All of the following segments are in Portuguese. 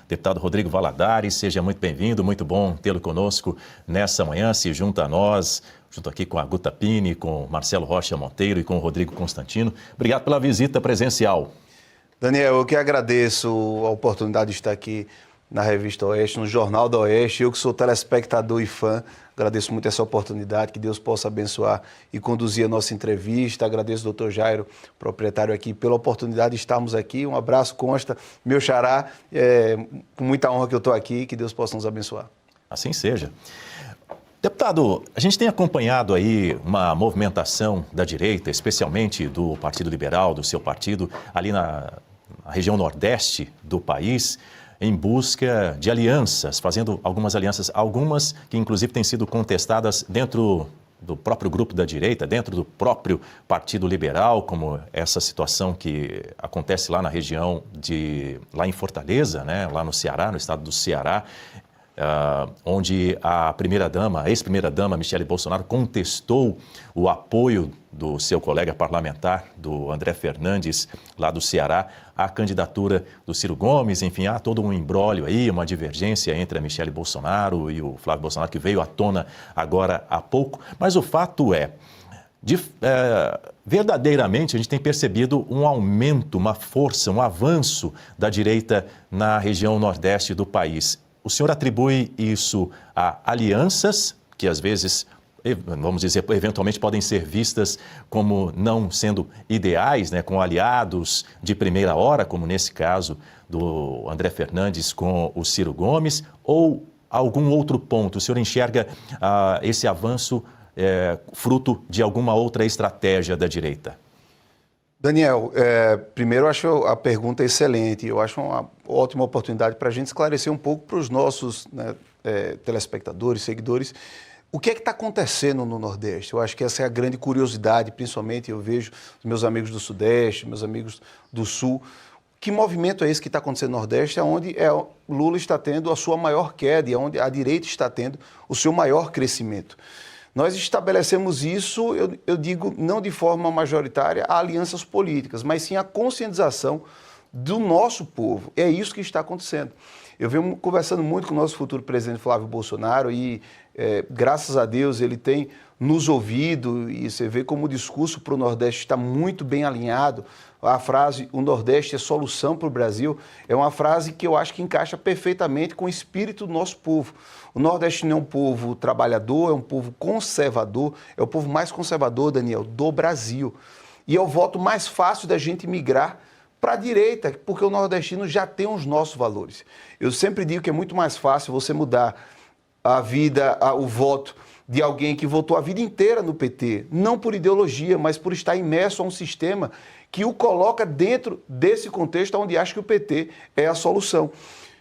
Deputado Rodrigo Valadares, seja muito bem-vindo, muito bom tê-lo conosco nessa manhã, se junta a nós, junto aqui com a Guta Pini, com Marcelo Rocha Monteiro e com o Rodrigo Constantino. Obrigado pela visita presencial. Daniel, eu que agradeço a oportunidade de estar aqui na Revista Oeste, no Jornal do Oeste. Eu que sou telespectador e fã, agradeço muito essa oportunidade, que Deus possa abençoar e conduzir a nossa entrevista. Agradeço ao Dr. Jairo, proprietário aqui, pela oportunidade de estarmos aqui. Um abraço, Consta, meu xará, com muita honra que eu estou aqui, que Deus possa nos abençoar. Assim seja. Deputado, a gente tem acompanhado aí uma movimentação da direita, especialmente do Partido Liberal, do seu partido, ali na região nordeste do país, em busca de alianças, fazendo algumas alianças, algumas que inclusive têm sido contestadas dentro do próprio grupo da direita, dentro do próprio Partido Liberal, como essa situação que acontece lá na região lá em Fortaleza, né, lá no Ceará, no estado do Ceará, onde a ex-primeira-dama Michele Bolsonaro contestou o apoio do seu colega parlamentar, do André Fernandes, lá do Ceará, à candidatura do Ciro Gomes. Enfim, há todo um imbróglio aí, uma divergência entre a Michele Bolsonaro e o Flávio Bolsonaro, que veio à tona agora há pouco. Mas o fato verdadeiramente a gente tem percebido um aumento, uma força, um avanço da direita na região nordeste do país. O senhor atribui isso a alianças, que às vezes, vamos dizer, eventualmente podem ser vistas como não sendo ideais, né, com aliados de primeira hora, como nesse caso do André Fernandes com o Ciro Gomes, ou algum outro ponto? O senhor enxerga esse avanço fruto de alguma outra estratégia da direita? Daniel, primeiro eu acho a pergunta excelente, eu acho uma ótima oportunidade para a gente esclarecer um pouco para os nossos telespectadores, seguidores, o que é que está acontecendo no Nordeste. Eu acho que essa é a grande curiosidade, principalmente eu vejo os meus amigos do Sudeste, meus amigos do Sul. Que movimento é esse que está acontecendo no Nordeste, onde Lula está tendo a sua maior queda e onde a direita está tendo o seu maior crescimento? Nós estabelecemos isso, eu digo, não de forma majoritária, a alianças políticas, mas sim a conscientização do nosso povo. É isso que está acontecendo. Eu venho conversando muito com o nosso futuro presidente Flávio Bolsonaro e, graças a Deus, ele tem nos ouvido e você vê como o discurso para o Nordeste está muito bem alinhado. A frase, o Nordeste é solução para o Brasil, é uma frase que eu acho que encaixa perfeitamente com o espírito do nosso povo. O nordestino é um povo trabalhador, é um povo conservador, é o povo mais conservador, Daniel, do Brasil. E é o voto mais fácil da gente migrar para a direita, porque o nordestino já tem os nossos valores. Eu sempre digo que é muito mais fácil você mudar a vida, o voto de alguém que votou a vida inteira no PT, não por ideologia, mas por estar imerso a um sistema que o coloca dentro desse contexto onde acha que o PT é a solução.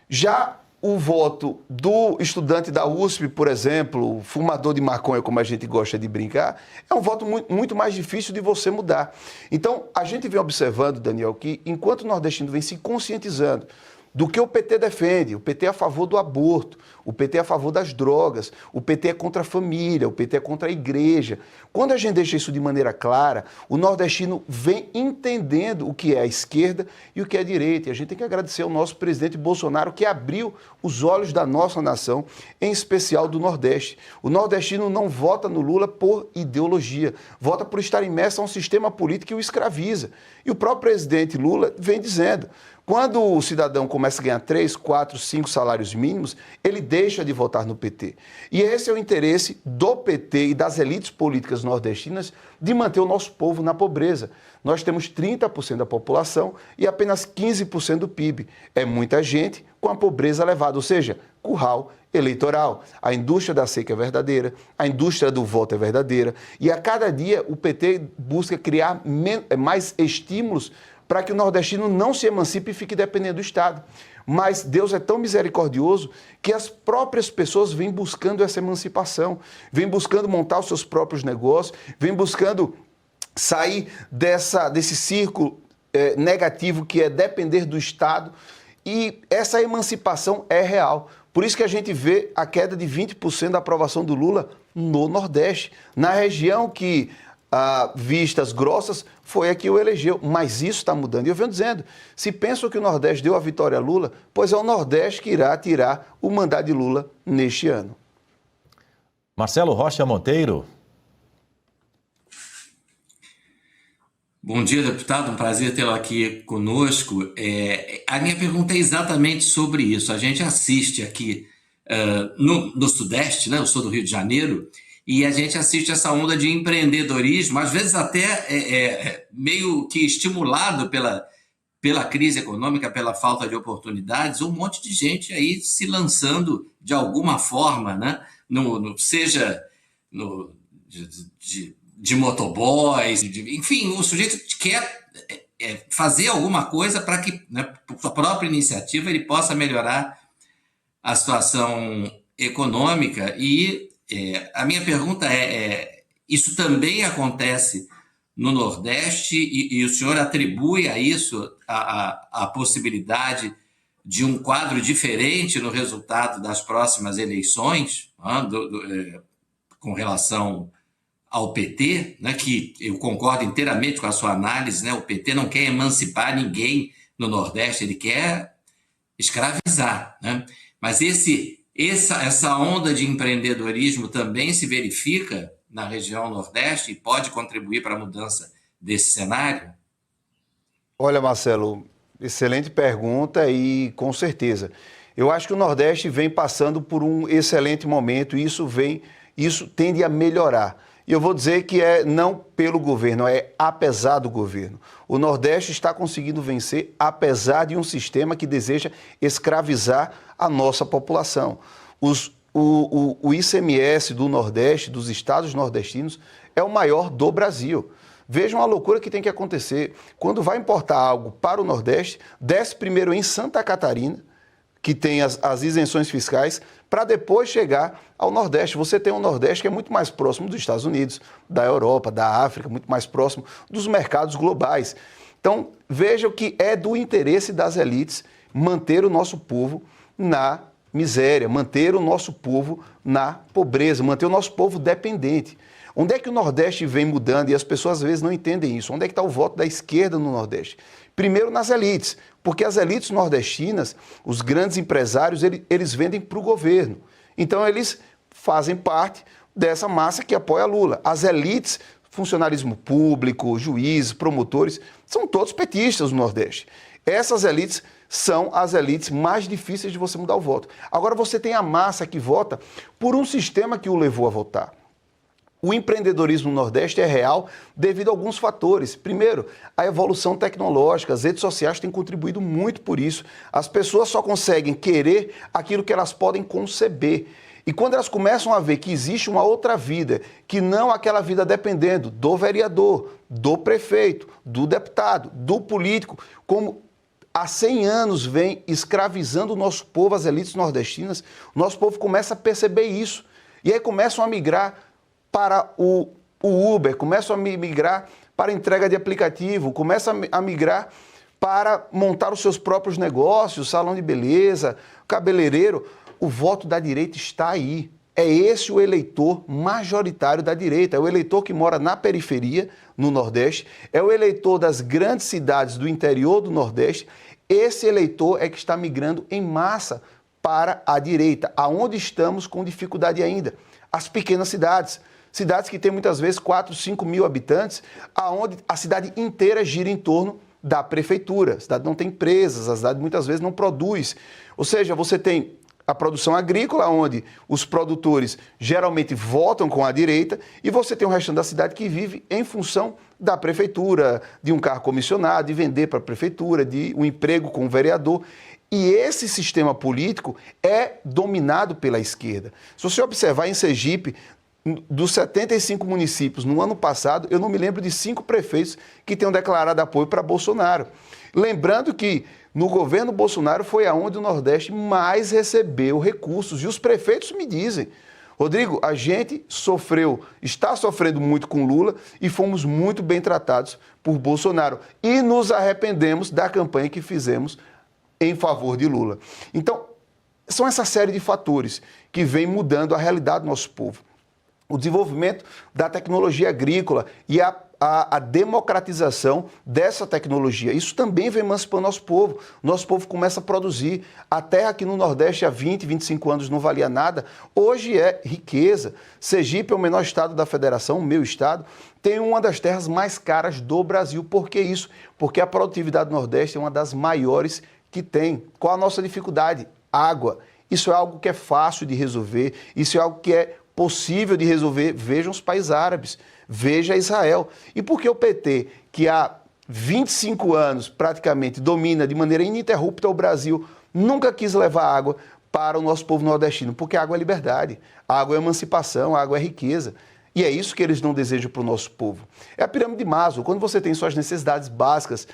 Já o voto do estudante da USP, por exemplo, fumador de maconha, como a gente gosta de brincar, é um voto muito mais difícil de você mudar. Então, a gente vem observando, Daniel, que enquanto o nordestino vem se conscientizando do que o PT defende, o PT é a favor do aborto, o PT é a favor das drogas, o PT é contra a família, o PT é contra a igreja. Quando a gente deixa isso de maneira clara, o nordestino vem entendendo o que é a esquerda e o que é a direita. E a gente tem que agradecer ao nosso presidente Bolsonaro, que abriu os olhos da nossa nação, em especial do Nordeste. O nordestino não vota no Lula por ideologia, vota por estar imerso a um sistema político que o escraviza. E o próprio presidente Lula vem dizendo: quando o cidadão começa a ganhar 3, 4, 5 salários mínimos, ele deixa de votar no PT. E esse é o interesse do PT e das elites políticas nordestinas de manter o nosso povo na pobreza. Nós temos 30% da população e apenas 15% do PIB. É muita gente com a pobreza elevada, ou seja, curral eleitoral. A indústria da seca é verdadeira, a indústria do voto é verdadeira e a cada dia o PT busca criar mais estímulos para que o nordestino não se emancipe e fique dependendo do Estado. Mas Deus é tão misericordioso que as próprias pessoas vêm buscando essa emancipação, vêm buscando montar os seus próprios negócios, vêm buscando sair desse círculo negativo que é depender do Estado, e essa emancipação é real. Por isso que a gente vê a queda de 20% da aprovação do Lula no Nordeste, na região que vistas grossas, foi a que o elegeu. Mas isso está mudando. E eu venho dizendo, se pensam que o Nordeste deu a vitória a Lula, pois é o Nordeste que irá tirar o mandato de Lula neste ano. Marcelo Rocha Monteiro. Bom dia, deputado. Um prazer tê-lo aqui conosco. A minha pergunta é exatamente sobre isso. A gente assiste aqui no Sudeste, né? Eu sou do Rio de Janeiro, e a gente assiste essa onda de empreendedorismo, às vezes até meio que estimulado pela crise econômica, pela falta de oportunidades, um monte de gente aí se lançando de alguma forma, né? Seja de motoboys, enfim, o sujeito quer fazer alguma coisa para que, né, por sua própria iniciativa, ele possa melhorar a situação econômica. E a minha pergunta isso também acontece no Nordeste e o senhor atribui a isso a possibilidade de um quadro diferente no resultado das próximas eleições, com relação ao PT, né, que eu concordo inteiramente com a sua análise, né, o PT não quer emancipar ninguém no Nordeste, ele quer escravizar, né? Mas essa onda de empreendedorismo também se verifica na região Nordeste e pode contribuir para a mudança desse cenário? Olha, Marcelo, excelente pergunta e com certeza. Eu acho que o Nordeste vem passando por um excelente momento e isso tende a melhorar. E eu vou dizer que não pelo governo, é apesar do governo. O Nordeste está conseguindo vencer apesar de um sistema que deseja escravizar a nossa população. O ICMS do Nordeste, dos estados nordestinos, é o maior do Brasil. Vejam a loucura que tem que acontecer. Quando vai importar algo para o Nordeste, desce primeiro em Santa Catarina, que tem as isenções fiscais, para depois chegar ao Nordeste. Você tem um Nordeste que é muito mais próximo dos Estados Unidos, da Europa, da África, muito mais próximo dos mercados globais. Então, vejam que é do interesse das elites manter o nosso povo na miséria, manter o nosso povo na pobreza, manter o nosso povo dependente. Onde é que o Nordeste vem mudando e as pessoas às vezes não entendem isso? Onde é que está o voto da esquerda no Nordeste? Primeiro nas elites, porque as elites nordestinas, os grandes empresários, eles vendem para o governo. Então eles fazem parte dessa massa que apoia Lula. As elites, funcionalismo público, juízes, promotores, são todos petistas no Nordeste. Essas elites são as elites mais difíceis de você mudar o voto. Agora você tem a massa que vota por um sistema que o levou a votar. O empreendedorismo no Nordeste é real devido a alguns fatores. Primeiro, a evolução tecnológica. As redes sociais têm contribuído muito por isso. As pessoas só conseguem querer aquilo que elas podem conceber. E quando elas começam a ver que existe uma outra vida, que não aquela vida dependendo do vereador, do prefeito, do deputado, do político, como há 100 anos vem escravizando o nosso povo, as elites nordestinas, o nosso povo começa a perceber isso. E aí começam a migrar para o Uber, começam a migrar para a entrega de aplicativo, começam a migrar para montar os seus próprios negócios, salão de beleza, cabeleireiro. O voto da direita está aí. É esse o eleitor majoritário da direita, é o eleitor que mora na periferia, no Nordeste, é o eleitor das grandes cidades do interior do Nordeste. Esse eleitor é que está migrando em massa para a direita, aonde estamos com dificuldade ainda. As pequenas cidades. Cidades que têm muitas vezes 4, 5 mil habitantes, aonde a cidade inteira gira em torno da prefeitura. A cidade não tem empresas, a cidade muitas vezes não produz. Ou seja, você tem a produção agrícola, onde os produtores geralmente votam com a direita, e você tem o restante da cidade que vive em função da prefeitura, de um carro comissionado, de vender para a prefeitura, de um emprego com o vereador. E esse sistema político é dominado pela esquerda. Se você observar em Sergipe, dos 75 municípios no ano passado, eu não me lembro de 5 prefeitos que tenham declarado apoio para Bolsonaro. Lembrando que no governo Bolsonaro foi aonde o Nordeste mais recebeu recursos. E os prefeitos me dizem, Rodrigo, a gente está sofrendo muito com Lula e fomos muito bem tratados por Bolsonaro. E nos arrependemos da campanha que fizemos em favor de Lula. Então, são essa série de fatores que vem mudando a realidade do nosso povo. o desenvolvimento da tecnologia agrícola e a democratização dessa tecnologia. Isso também vem emancipando nosso povo. Nosso povo começa a produzir. A terra aqui no Nordeste há 20, 25 anos não valia nada. Hoje é riqueza. Sergipe é o menor estado da federação, o meu estado, tem uma das terras mais caras do Brasil. Por que isso? Porque a produtividade do Nordeste é uma das maiores que tem. Qual a nossa dificuldade? Água. Isso é algo que é fácil de resolver. Isso é algo que é possível de resolver. Vejam os países árabes. Veja Israel. E por que o PT, que há 25 anos praticamente domina de maneira ininterrupta o Brasil, nunca quis levar água para o nosso povo nordestino? Porque a água é liberdade, a água é emancipação, a água é riqueza. E é isso que eles não desejam para o nosso povo. É a pirâmide de Maslow. Quando você tem suas necessidades básicas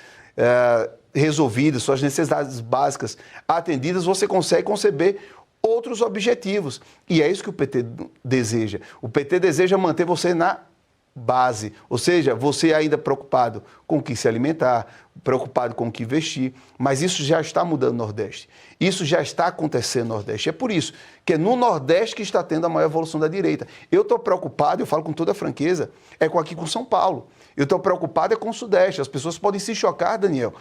resolvidas, suas necessidades básicas atendidas, você consegue conceber outros objetivos. E é isso que o PT deseja. O PT deseja manter você na base, ou seja, você ainda preocupado com o que se alimentar, preocupado com o que vestir, mas isso já está mudando no Nordeste. Isso já está acontecendo no Nordeste. É por isso que é no Nordeste que está tendo a maior evolução da direita. Eu estou preocupado, eu falo com toda a franqueza, com São Paulo. Eu estou preocupado com o Sudeste. As pessoas podem se chocar, Daniel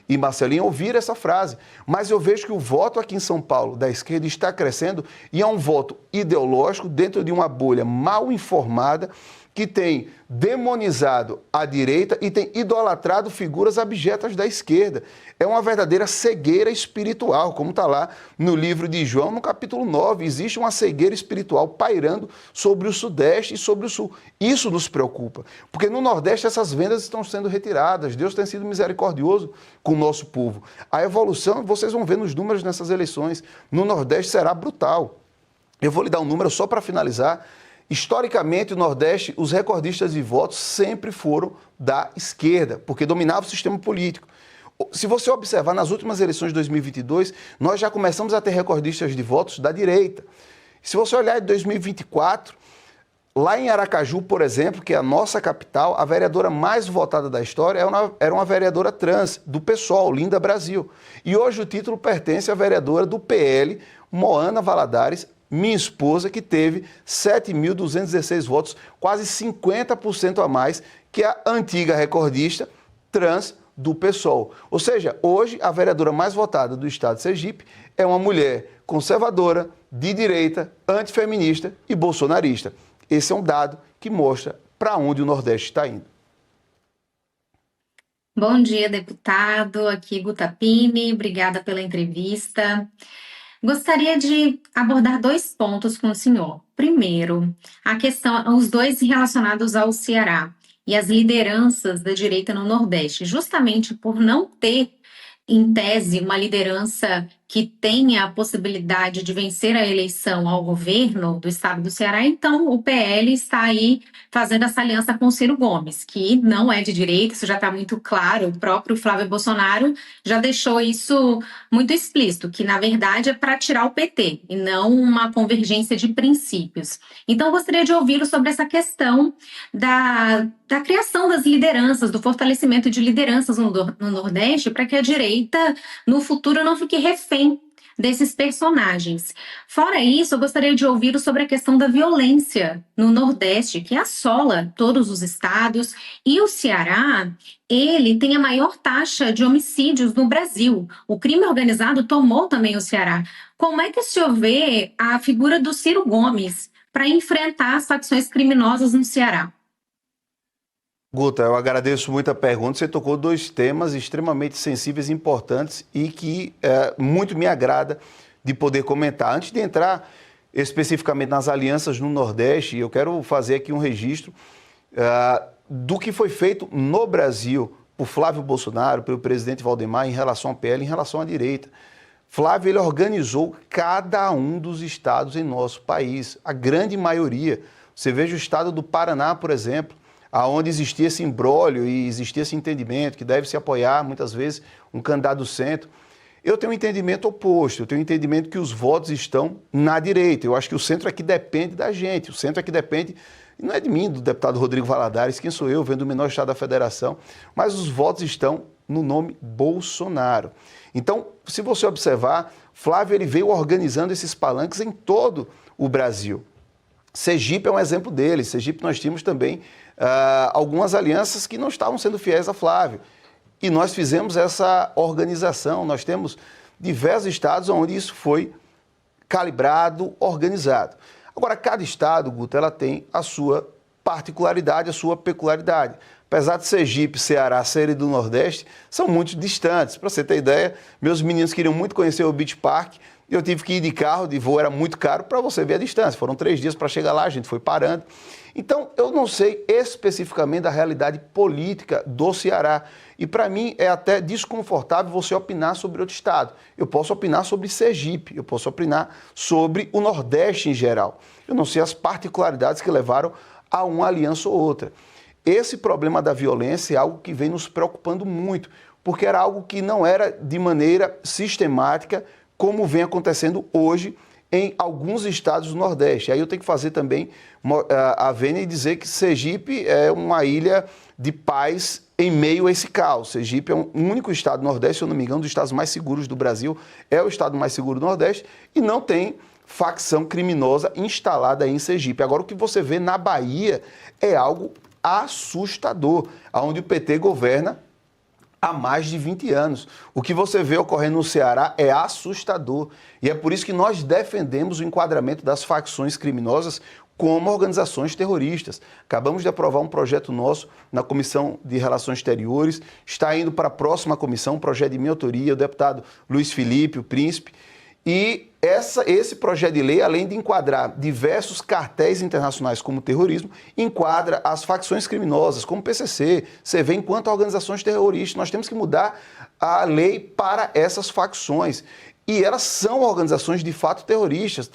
e Marcelinho, ouvir essa frase, mas eu vejo que o voto aqui em São Paulo da esquerda está crescendo e é um voto ideológico dentro de uma bolha mal informada que tem demonizado a direita e tem idolatrado figuras abjetas da esquerda. É uma verdadeira cegueira espiritual, como está lá no livro de João, no capítulo 9. Existe uma cegueira espiritual pairando sobre o Sudeste e sobre o Sul. Isso nos preocupa, porque no Nordeste essas vendas estão sendo retiradas. Deus tem sido misericordioso com o nosso povo. A evolução, vocês vão ver nos números nessas eleições, no Nordeste será brutal. Eu vou lhe dar um número só para finalizar. Historicamente, no Nordeste, os recordistas de votos sempre foram da esquerda, porque dominava o sistema político. Se você observar, nas últimas eleições de 2022, nós já começamos a ter recordistas de votos da direita. Se você olhar em 2024, lá em Aracaju, por exemplo, que é a nossa capital, a vereadora mais votada da história era uma vereadora trans, do PSOL, Linda Brasil. E hoje o título pertence à vereadora do PL, Moana Valadares, minha esposa, que teve 7.216 votos, quase 50% a mais que a antiga recordista trans do PSOL. Ou seja, hoje a vereadora mais votada do estado de Sergipe é uma mulher conservadora, de direita, antifeminista e bolsonarista. Esse é um dado que mostra para onde o Nordeste está indo. Bom dia, deputado. Aqui Guta Pini, obrigada pela entrevista. Gostaria de abordar 2 pontos com o senhor. Primeiro, a questão, os dois relacionados ao Ceará e as lideranças da direita no Nordeste, justamente por não ter, em tese, uma liderança que tenha a possibilidade de vencer a eleição ao governo do estado do Ceará, então o PL está aí fazendo essa aliança com o Ciro Gomes, que não é de direita, isso já está muito claro, o próprio Flávio Bolsonaro já deixou isso muito explícito, que na verdade é para tirar o PT e não uma convergência de princípios. Então eu gostaria de ouvi-lo sobre essa questão da criação das lideranças, do fortalecimento de lideranças no Nordeste, para que a direita no futuro não fique refém desses personagens. Fora isso, eu gostaria de ouvir sobre a questão da violência no Nordeste, que assola todos os estados, e o Ceará, ele tem a maior taxa de homicídios no Brasil. O crime organizado tomou também o Ceará. Como é que o senhor vê a figura do Ciro Gomes para enfrentar as facções criminosas no Ceará? Guta, eu agradeço muito a pergunta. Você tocou 2 temas extremamente sensíveis e importantes e que muito me agrada de poder comentar. Antes de entrar especificamente nas alianças no Nordeste, eu quero fazer aqui um registro do que foi feito no Brasil por Flávio Bolsonaro, pelo presidente Valdemar, em relação ao PL, em relação à direita. Flávio, ele organizou cada um dos estados em nosso país, a grande maioria. Você veja o estado do Paraná, por exemplo, aonde existia esse imbróglio e existia esse entendimento que deve se apoiar, muitas vezes, um candidato do centro. Eu tenho um entendimento oposto, eu tenho um entendimento que os votos estão na direita. Eu acho que o centro aqui depende da gente, o centro aqui depende, não é de mim, do deputado Rodrigo Valadares, quem sou eu, vendo o menor estado da federação, mas os votos estão no nome Bolsonaro. Então, se você observar, Flávio ele veio organizando esses palanques em todo o Brasil. Sergipe é um exemplo dele. Sergipe nós tínhamos também algumas alianças que não estavam sendo fiéis a Flávio. E nós fizemos essa organização. Nós temos diversos estados onde isso foi calibrado, organizado. Agora, cada estado, Guto, ela tem a sua particularidade, a sua peculiaridade. Apesar de Sergipe, Ceará serem do Nordeste, são muito distantes. Para você ter ideia, meus meninos queriam muito conhecer o Beach Park e eu tive que ir de carro, de voo, era muito caro para você ver a distância. Foram 3 dias para chegar lá, a gente foi parando. Então, eu não sei especificamente da realidade política do Ceará. E para mim é até desconfortável você opinar sobre outro estado. Eu posso opinar sobre Sergipe, eu posso opinar sobre o Nordeste em geral. Eu não sei as particularidades que levaram a uma aliança ou outra. Esse problema da violência é algo que vem nos preocupando muito, porque era algo que não era de maneira sistemática, como vem acontecendo hoje em alguns estados do Nordeste. Aí eu tenho que fazer também a vênia e dizer que Sergipe é uma ilha de paz em meio a esse caos. Sergipe é o único estado do Nordeste, se eu não me engano, dos estados mais seguros do Brasil, é o estado mais seguro do Nordeste e não tem facção criminosa instalada em Sergipe. Agora, o que você vê na Bahia é algo assustador, onde o PT governa há mais de 20 anos. O que você vê ocorrendo no Ceará é assustador. E é por isso que nós defendemos o enquadramento das facções criminosas como organizações terroristas. Acabamos de aprovar um projeto nosso na Comissão de Relações Exteriores, está indo para a próxima comissão, um projeto de minha autoria, o deputado Luiz Felipe, o Príncipe. E esse projeto de lei, além de enquadrar diversos cartéis internacionais como terrorismo, enquadra as facções criminosas, como o PCC, CV, enquanto organizações terroristas. Nós temos que mudar a lei para essas facções. E elas são organizações de fato terroristas,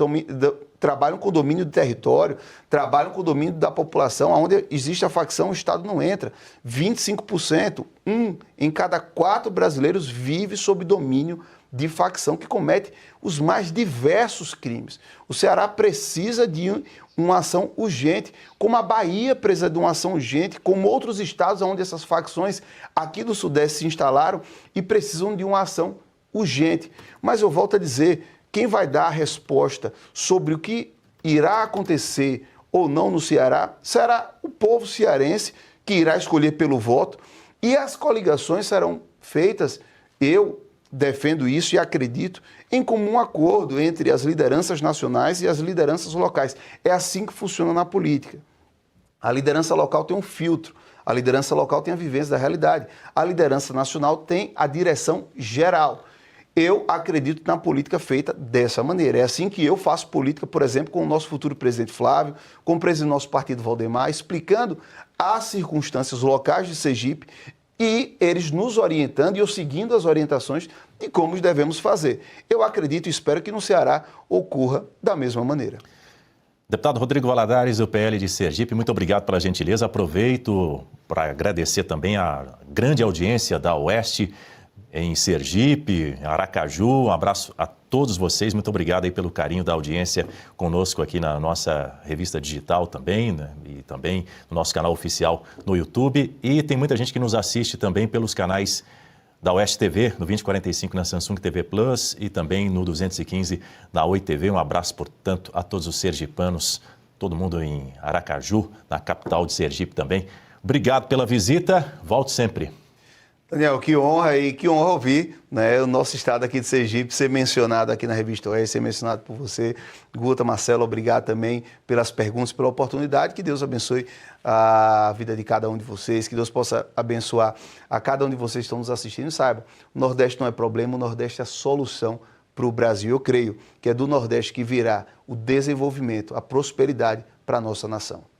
trabalham com o domínio do território, trabalham com o domínio da população, onde existe a facção, o Estado não entra. 25%, 1 em cada 4 brasileiros vive sob domínio de facção que comete os mais diversos crimes. O Ceará precisa de uma ação urgente, como a Bahia precisa de uma ação urgente, como outros estados onde essas facções aqui do Sudeste se instalaram e precisam de uma ação urgente. Mas eu volto a dizer, quem vai dar a resposta sobre o que irá acontecer ou não no Ceará será o povo cearense, que irá escolher pelo voto, e as coligações serão feitas, eu defendo isso e acredito, em comum acordo entre as lideranças nacionais e as lideranças locais. É assim que funciona na política. A liderança local tem um filtro, a liderança local tem a vivência da realidade, a liderança nacional tem a direção geral. Eu acredito na política feita dessa maneira. É assim que eu faço política, por exemplo, com o nosso futuro presidente Flávio, com o presidente do nosso partido Valdemar, explicando as circunstâncias locais de Sergipe e eles nos orientando e eu seguindo as orientações de como devemos fazer. Eu acredito e espero que no Ceará ocorra da mesma maneira. Deputado Rodrigo Valadares, do PL de Sergipe, muito obrigado pela gentileza. Aproveito para agradecer também a grande audiência da Oeste em Sergipe, Aracaju. Um abraço a todos vocês. Muito obrigado aí pelo carinho da audiência conosco aqui na nossa revista digital também, né? E também no nosso canal oficial no YouTube. E tem muita gente que nos assiste também pelos canais da Oeste TV, no 2045 na Samsung TV Plus e também no 215 na Oi TV. Um abraço, portanto, a todos os sergipanos, todo mundo em Aracaju, na capital de Sergipe também. Obrigado pela visita. Volte sempre. Daniel, que honra e que honra ouvir, né, o nosso estado aqui de Sergipe ser mencionado aqui na Revista Oeste, ser mencionado por você. Guta, Marcelo, obrigado também pelas perguntas, pela oportunidade. Que Deus abençoe a vida de cada um de vocês, que Deus possa abençoar a cada um de vocês que estão nos assistindo. Saiba, o Nordeste não é problema, o Nordeste é a solução para o Brasil. Eu creio que é do Nordeste que virá o desenvolvimento, a prosperidade para a nossa nação.